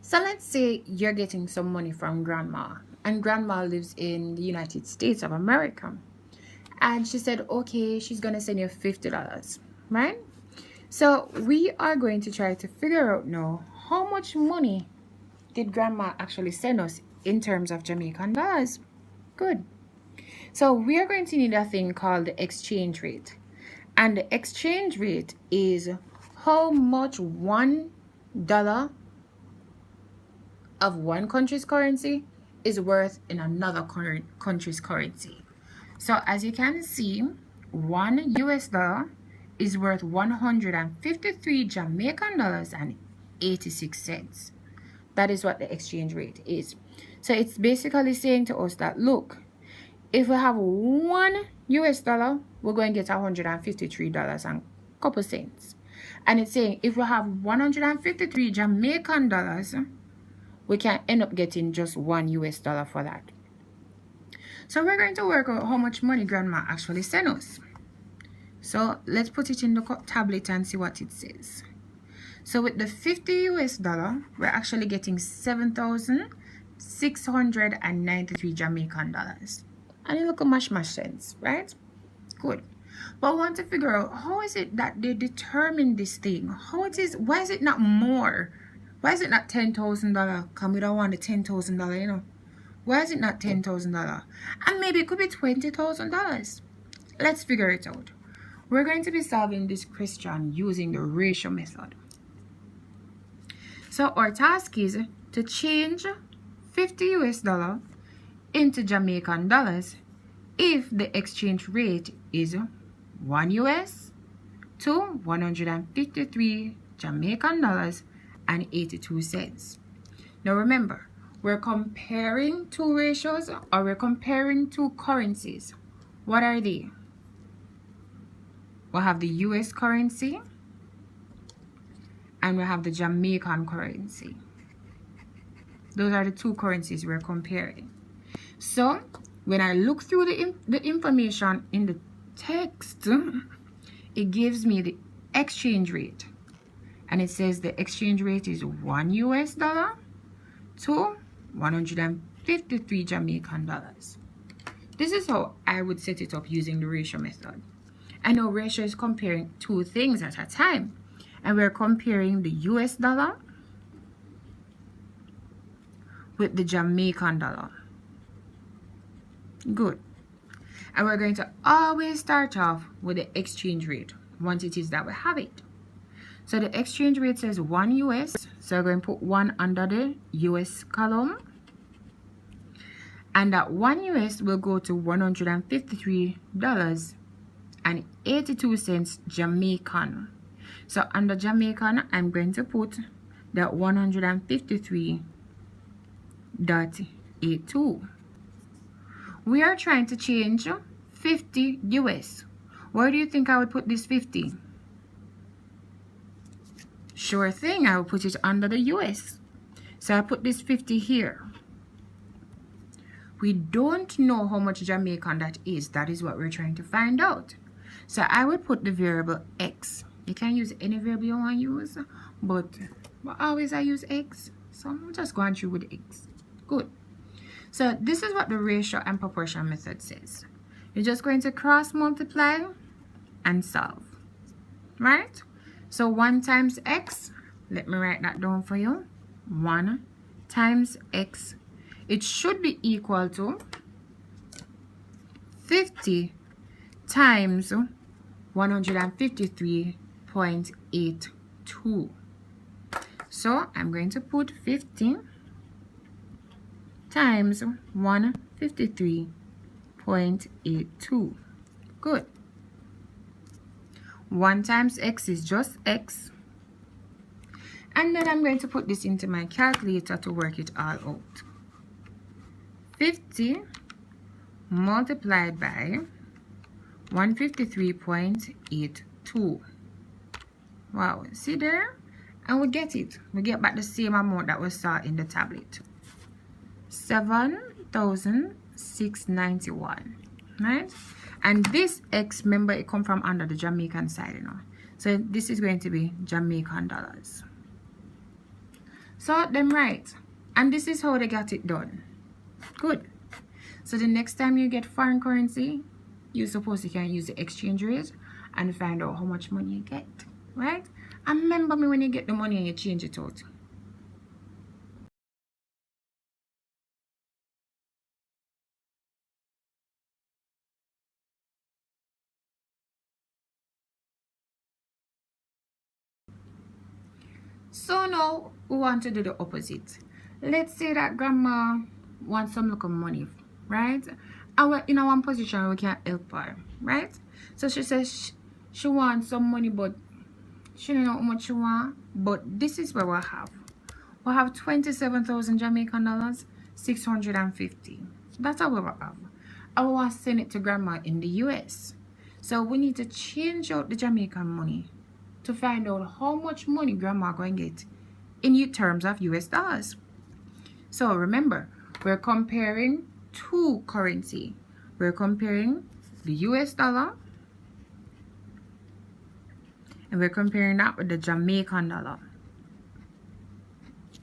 So let's say you're getting some money from grandma, and grandma lives in the United States of America. And she said, okay, she's going to send you $50, right? So we are going to try to figure out now how much money did grandma actually send us in terms of Jamaican dollars. Good. So we are going to need a thing called the exchange rate. And the exchange rate is how much $1 of one country's currency is worth in another country's currency. So as you can see, $1 is worth 153 Jamaican dollars and 86 cents. That is what the exchange rate is. So it's basically saying to us that, look, if we have $1, we're going to get $153 and a couple cents. And it's saying if we have 153 Jamaican dollars, we can end up getting just $1 for that. So we're going to work out how much money grandma actually sent us. So let's put it in the tablet and see what it says. So with the $50, we're actually getting 7,693 Jamaican dollars. And it look a much sense, right? Good. But I want to figure out how is it that they determine this thing? Why is it not more? Why is it not $10,000? Come, we don't want the $10,000, you know. Why is it not $10,000? And maybe it could be $20,000. Let's figure it out. We're going to be solving this question using the ratio method. So our task is to change $50 into Jamaican dollars if the exchange rate is $1 to 153 Jamaican dollars and 82 cents. Now remember, we're comparing two ratios or we're comparing two currencies. What are they? We'll have the US currency and we have the Jamaican currency. Those are the two currencies we're comparing. So when I look through the information in the text, it gives me the exchange rate. And it says the exchange rate is $1 to 153 Jamaican dollars. This is how I would set it up using the ratio method. I know ratio is comparing two things at a time. And we're comparing the US dollar with the Jamaican dollar. Good. And we're going to always start off with the exchange rate once it is that we have it. So the exchange rate says $1, so we're going to put 1 under the US column. And that $1 will go to $153.82 Jamaican. So under Jamaican, I'm going to put that 153.82. We are trying to change 50 US. Where do you think I would put this 50? Sure thing, I will put it under the US. So I put this 50 here. We don't know how much Jamaican that is. That is what we're trying to find out. So I would put the variable X. You can use any variable you want to use, but always I use X. So I'm just going through with X. Good. So this is what the ratio and proportion method says. You're just going to cross multiply and solve. Right? So 1 times X, let me write that down for you. 1 times X. It should be equal to 50 times 153.82. So I'm going to put 50 times 153.82. Good. 1 times X is just X. And then I'm going to put this into my calculator to work it all out. 50 multiplied by 153.82. Wow, see there? And we get it. We get back the same amount that we saw in the tablet. 7,691. Right? And this X, remember, it come from under the Jamaican side, you know. So this is going to be Jamaican dollars. So them right. And this is how they got it done. Good. So the next time you get foreign currency, you suppose you can use the exchange rate and find out how much money you get. Right? And remember me when you get the money and you change it out. So now we want to do the opposite. Let's say that grandma wants some little money, right? And we're in a one position we can't help her, right? So she says she wants some money, but she don't know how much she wants. But this is what we have. We have 27,000 Jamaican dollars, 650. That's how we have. I want to send it to grandma in the US. So we need to change out the Jamaican money to find out how much money grandma going to get in terms of US dollars. So remember, we're comparing two currency. We're comparing the US dollar and we're comparing that with the Jamaican dollar.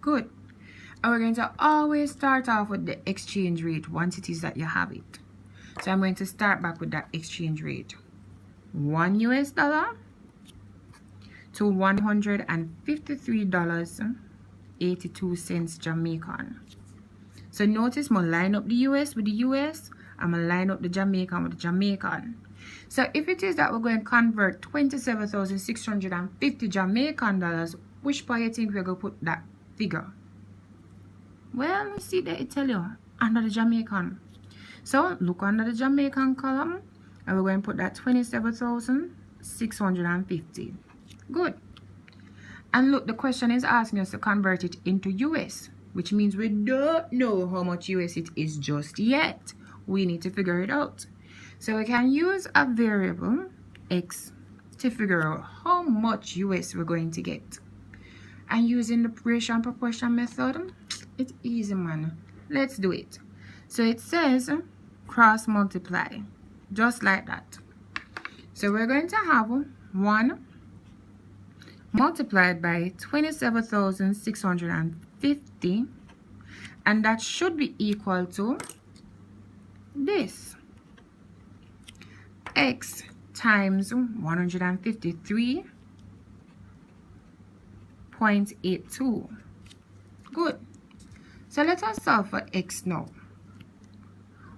Good. And we're going to always start off with the exchange rate once it is that you have it. So I'm going to start back with that exchange rate. $1 US to $153.82 Jamaican. So notice I'm going to line up the US with the US. I'm going to line up the Jamaican with the Jamaican. So if it is that we're going to convert 27,650 Jamaican dollars, which part you think we're going to put that figure? Well, let's see that it tell you under the Jamaican. So look under the Jamaican column and we're going to put that 27,650. Good. And look, the question is asking us to convert it into US, which means we don't know how much US it is just yet. We need to figure it out. So we can use a variable X to figure out how much US we're going to get. And using the ratio and proportion method, it's easy, man. Let's do it. So it says cross multiply, just like that. So we're going to have 1 multiplied by 27,650, and that should be equal to this. X times 153.82. Good. So let us solve for X now.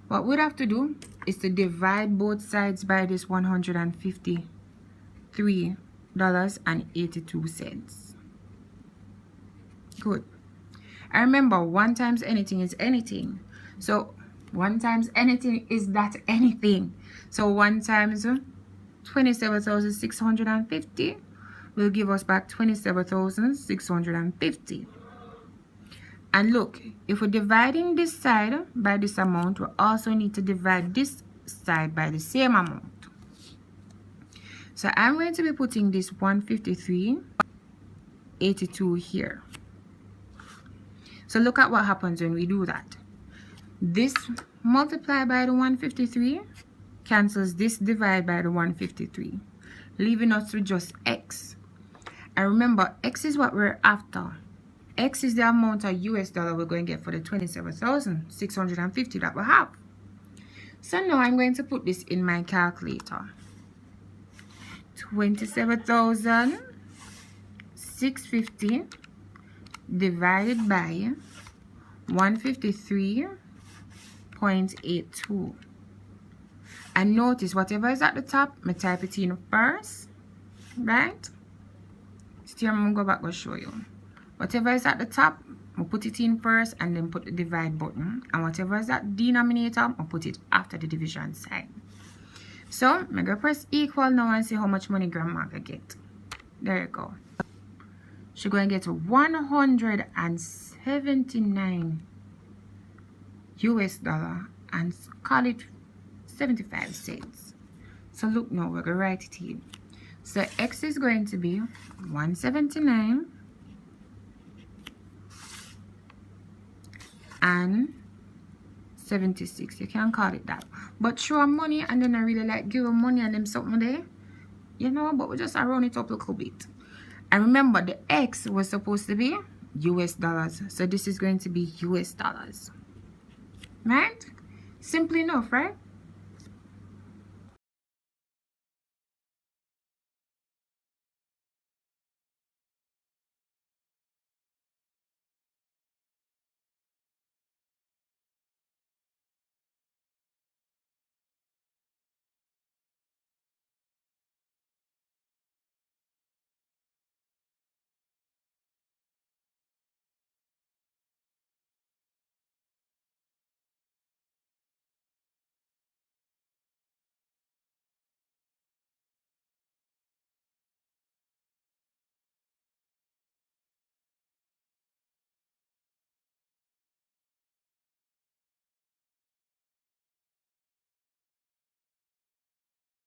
What we'd have to do is to divide both sides by this $153.82. Good. I remember 1 times anything is anything. So 1 times anything is that anything. So 1 times 27,650 will give us back 27,650. And look, if we're dividing this side by this amount, we also need to divide this side by the same amount. So I'm going to be putting this 153.82 here. So look at what happens when we do that. This multiplied by the 153 cancels this divide by the 153, leaving us with just X. And remember, X is what we're after. X is the amount of US dollar we're going to get for the 27,650 that we have. So now I'm going to put this in my calculator. 27,650 divided by 153.82. And notice whatever is at the top, I type it in first, right? Still, I'm going to go back and show you. Whatever is at the top, I'll put it in first and then put the divide button. And whatever is at denominator, I'll put it after the division sign. So I'm going to press equal now and see how much money grandma can get. There you go. She's going to get 179 US dollar and call it 75 cents. So look now, we're going to write it here. So X is going to be 179 and 76. You can call it that. But show money and then I really like give them money and them something there. You know, but we just round it up a little bit. And remember, the X was supposed to be US dollars. So this is going to be US dollars. Right? Simple enough, right?